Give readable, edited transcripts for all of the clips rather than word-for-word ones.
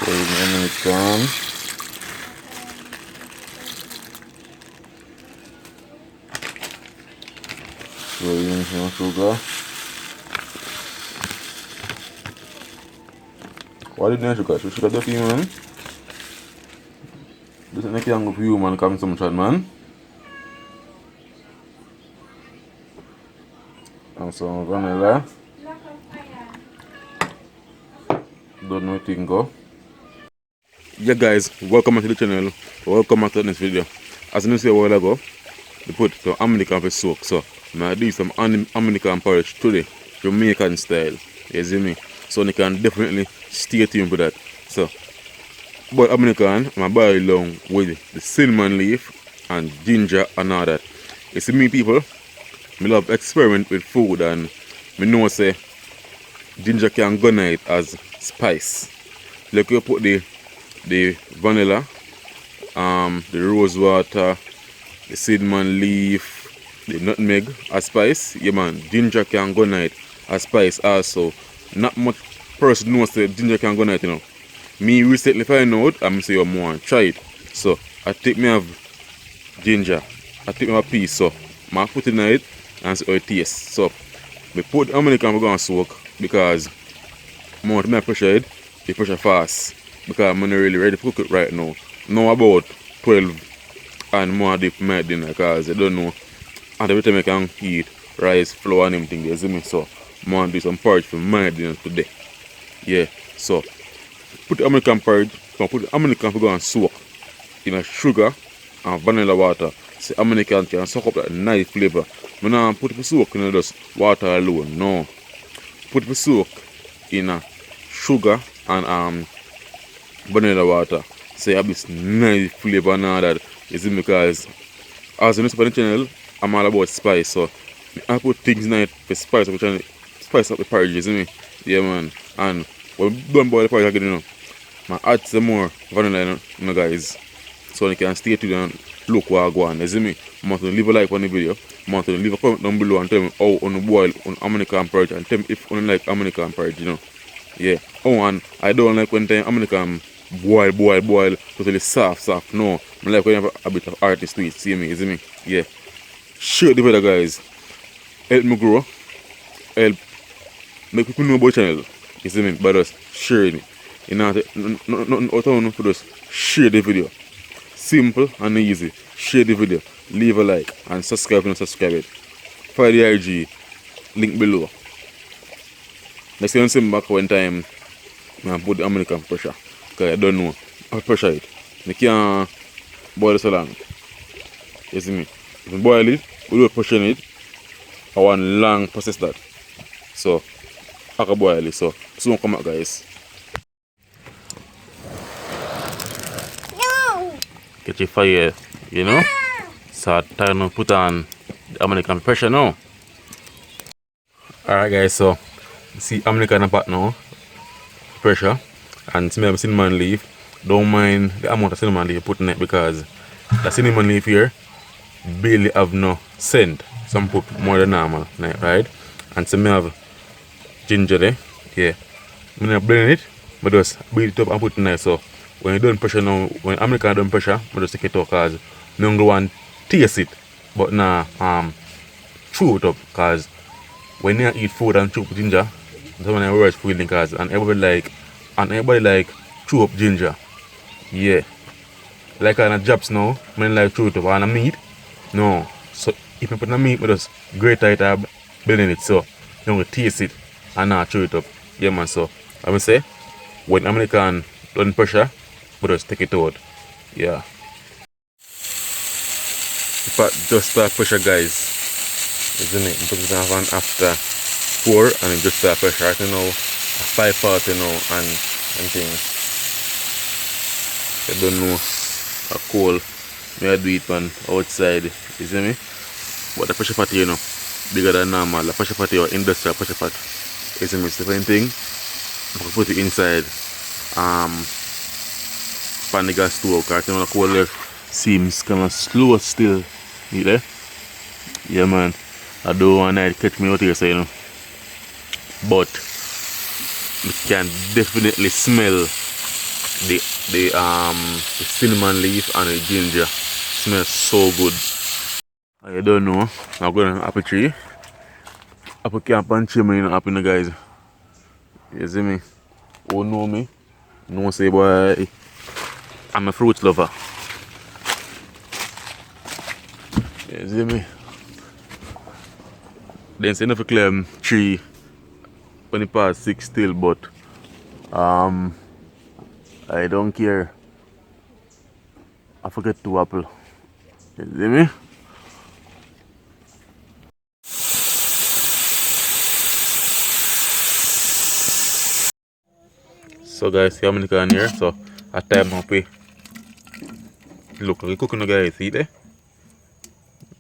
Jamaican. Swirling some sugar. What did you sugar? So sugar dirty, man. This is not young for you, man. Come some chat, man. And some vanilla. Don't know what you go. Yeah guys, welcome back to the channel. Welcome back to this video. As you see a while ago, we put some American for soak. So I'm gonna do some American porridge today, Jamaican style. You see me? So you can definitely stay tuned for that. So boy American, I'm gonna boil along with the cinnamon leaf and ginger and all that. You see me people, I love experiment with food and I know say ginger can go night as spice. Like you put the vanilla, the rose water, the cinnamon leaf, the nutmeg as spice. Yeah man, ginger can go night as spice also. Not much person knows that ginger can go night, you know. Me recently find out, I'm say I'm want try it. So I take me have ginger, I take me a piece, so I put it in it and see how it tastes. So I put how many can we go and soak because I want to pressure it, the pressure fast. Because I'm not really ready to cook it right now. Now about 12 and more deep my dinner because I don't know. And every time I can eat rice, flour and everything, you see me? So I want to do some porridge for my dinner today. Yeah, so put the American porridge, put the American for go and soak in a sugar and vanilla water. So American can soak up that nice flavor. I don't put it for soak in just water alone. No. Put it for soak in a sugar and vanilla water. So you have this nice flavor and all that. You see, because as you know on the channel, I'm all about spice. So I put things in it for spice up the porridge, you see me? Yeah man. And when we don't boil the porridge again, you know, I add some more vanilla, you know guys. So you can stay tuned and look what I go on, you see me? I want to leave a like on the video. I want to leave a comment down below and tell me how on boil on American porridge and tell me if you like American porridge, you know. Yeah. Oh, and I don't like when time American boil totally soft. No. I like when you have a bit of artist to it. See me, me? Yeah. Share the video guys. Help me grow. Help make people know about the channel. You see me? By just sharing it. You know, nothing out of for just share the video. Simple and easy. Share the video. Leave a like and subscribe if you don't subscribe it. Follow the IG link below. Next time I see back one time I put the American pressure. Because I don't know how to pressure it. You can't boil it so long. You see me? If you boil it, without pushing it, I want long process that. So I can boil it. So soon come out guys. No. Get your fire, you know? So time to put on the American pressure now. Alright guys, so see American pot now, pressure, and some have cinnamon leaf. Don't mind the amount of cinnamon leaf put in it because the cinnamon leaf here barely have no scent. Some put more than normal, right? And some have ginger there, yeah. I'm not blend it, but just beat it up and put it in there. So when you done pressure now, when American done pressure, I just take it out because I don't want to taste it, but now chew it up because when you eat food and chew up ginger, that's when I worst feeling because and everybody like chew up ginger. Yeah. Like on the jobs now, I like chew it up on the meat. No. So if I put the meat, I just grate it up, blend it so you don't taste it and not chew it up. Yeah man, so I will say when American done pressure, but just take it out. Yeah. But just start pressure guys. Isn't it? Put it on after 4 and it just start pressure right now. 5 now and things. I don't know a coal. May I do it man outside, you see me? But the pressure pot you know bigger than normal. The pressure pot or industrial pressure pot. You see me? It's the same thing. I can put it inside pan the gas stove because the coal left seems kinda slow still. You there? Yeah man. I don't want to catch me out here, so you know. But you can definitely smell the cinnamon leaf and the ginger. Smells so good. I don't know. I'm going to apple tree. Apple camp and chimney in apple, guys. You see me? Who know me? No say boy, I'm a fruit lover. You see me? Then say enough to clear tree when it past 6 still, but I don't care. I forget to apple. You see me? So guys, see how many can here? So at time up we look like cooking, guys, see there?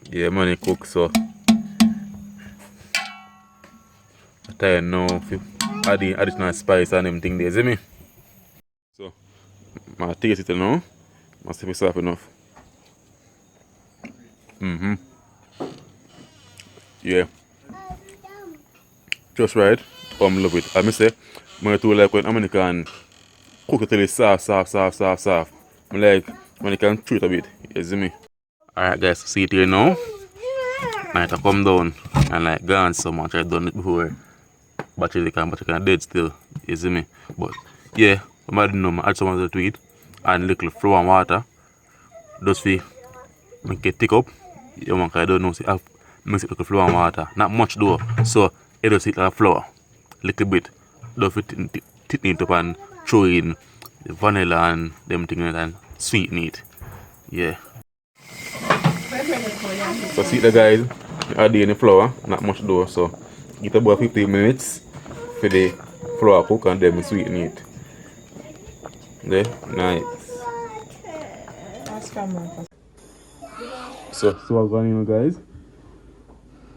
Yeah man, it cook, so at time now if you add the additional spice and everything there, see me? So I taste it now. I see if it's soft enough. Yeah. Just right. Love it. I must say, I too like when American cook it till it's soft. I like when you can chew it a bit. You see me? Alright guys, see it here now. Now it come down and like gone so much. I done it before. Battery can dead still. You see me? But yeah, I might know I add some of to it and a little flour and water. Just for make it thick up. You want I don't know, see I mix it with flour and water. Not much though. So it just like flour. Little bit. Don't fit it up and throw in the vanilla and them things and sweeten it. Yeah. So see the guys, add in the flour, not much though, so give it about 15 minutes for the flour cook and then we sweeten it. Okay, nice. So what's going on guys?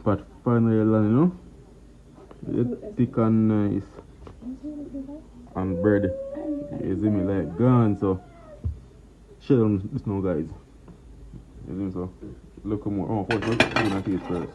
But finally you know. It's thick and nice. And bread. You see me like gone, so share them this now guys. You see me so look more. Oh, first let's taste first.